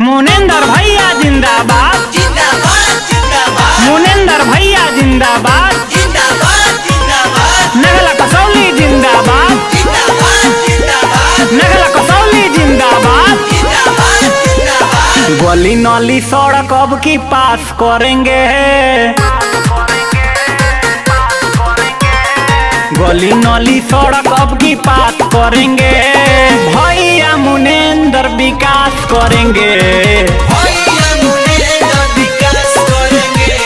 मुनेंद्र भैया जिंदाबाद जिंदाबाद जिंदाबाद मुनेंद्र भैया जिंदाबाद जिंदाबाद जिंदाबाद नगला कसौली जिंदाबाद जिंदाबाद जिंदाबाद नगला कसौली जिंदाबाद जिंदाबाद जिंदाबाद गली नली सड़क अब की पास करेंगे गली नली सड़क अब की पास करेंगे भैया मुनेंद्र विकास करेंगे भैया मुनेंद्र विकास करेंगे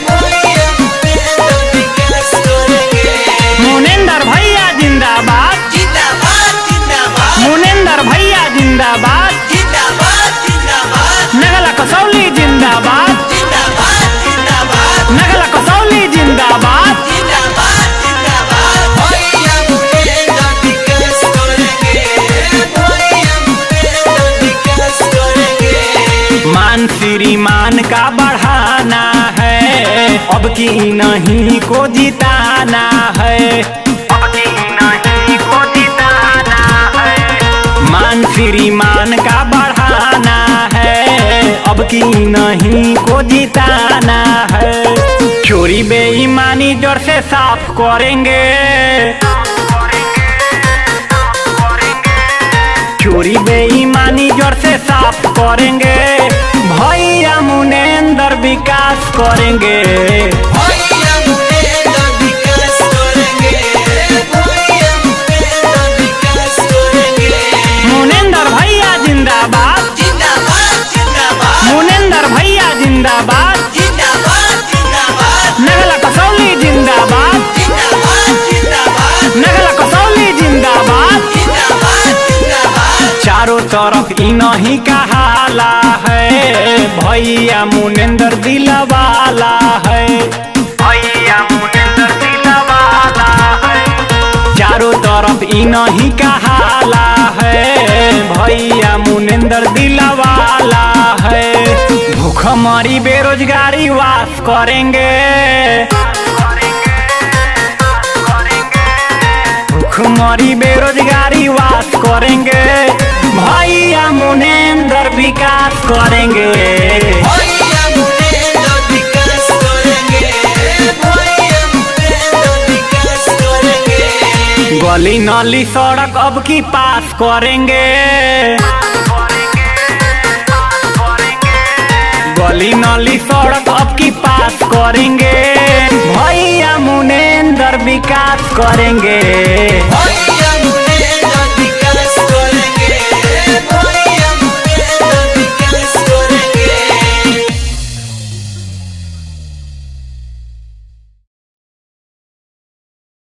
भैया मुनेंद्र विकास करेंगे मुनेंद्र भैया जिंदाबाद जिंदाबाद जिंदाबाद मुनेंद्र भैया जिंदाबाद जिंदाबाद जिंदाबाद नगला कसौली जिंदाबाद जिंदाबाद जिंदाबाद नगला कसौली जिंदाबाद जिंदाबाद जिंदाबाद भैया मुनेंद्र विकास करेंगे भैया मुनेंद्र विकास करेंगे मान श्रीमान का बढ़ाना है अब की नहीं को जिताना है अब की नहीं को जिताना है मान श्रीमान का बढ़ाना है अब की नहीं को जिताना है चोरी बेईमानी जड़ से साफ करेंगे चोरी बेईमानी जोर से साफ करेंगे भैया मुनेंद्र विकास करेंगे भैया मुनेंद्र विकास करेंगे भैया मुनेंद्र विकास करेंगे मुनेंद्र भैया जिंदाबाद जिंदाबाद जिंदाबाद मुनेंद्र भैया जिंदाबाद जिंदाबाद जिंदाबाद नगला कसौली जिंदाबाद जिंदाबाद जिंदाबाद नगला कसौली जिंदाबाद जिंदाबाद जिंदाबाद चारों तरफ इन्हीं का हाला है भैया मुनेंद्र दिलवाला है भैया मुनेंद्र दिलवाला है चारों तरफ इन्हीं का हाला है भैया मुनेंद्र दिलवाला है भूखमरी बेरोजगारी वास करेंगे भूखमरी बेरोजगारी वास करेंगे भैया मुनेंद्र विकास करेंगे भैया मुनेंद्र विकास करेंगे भैया मुनेंद्र विकास करेंगे गली नली सड़क अब की पास करेंगे गली नली सड़क अब की पास करेंगे भैया मुनेंद्र विकास करेंगे भैया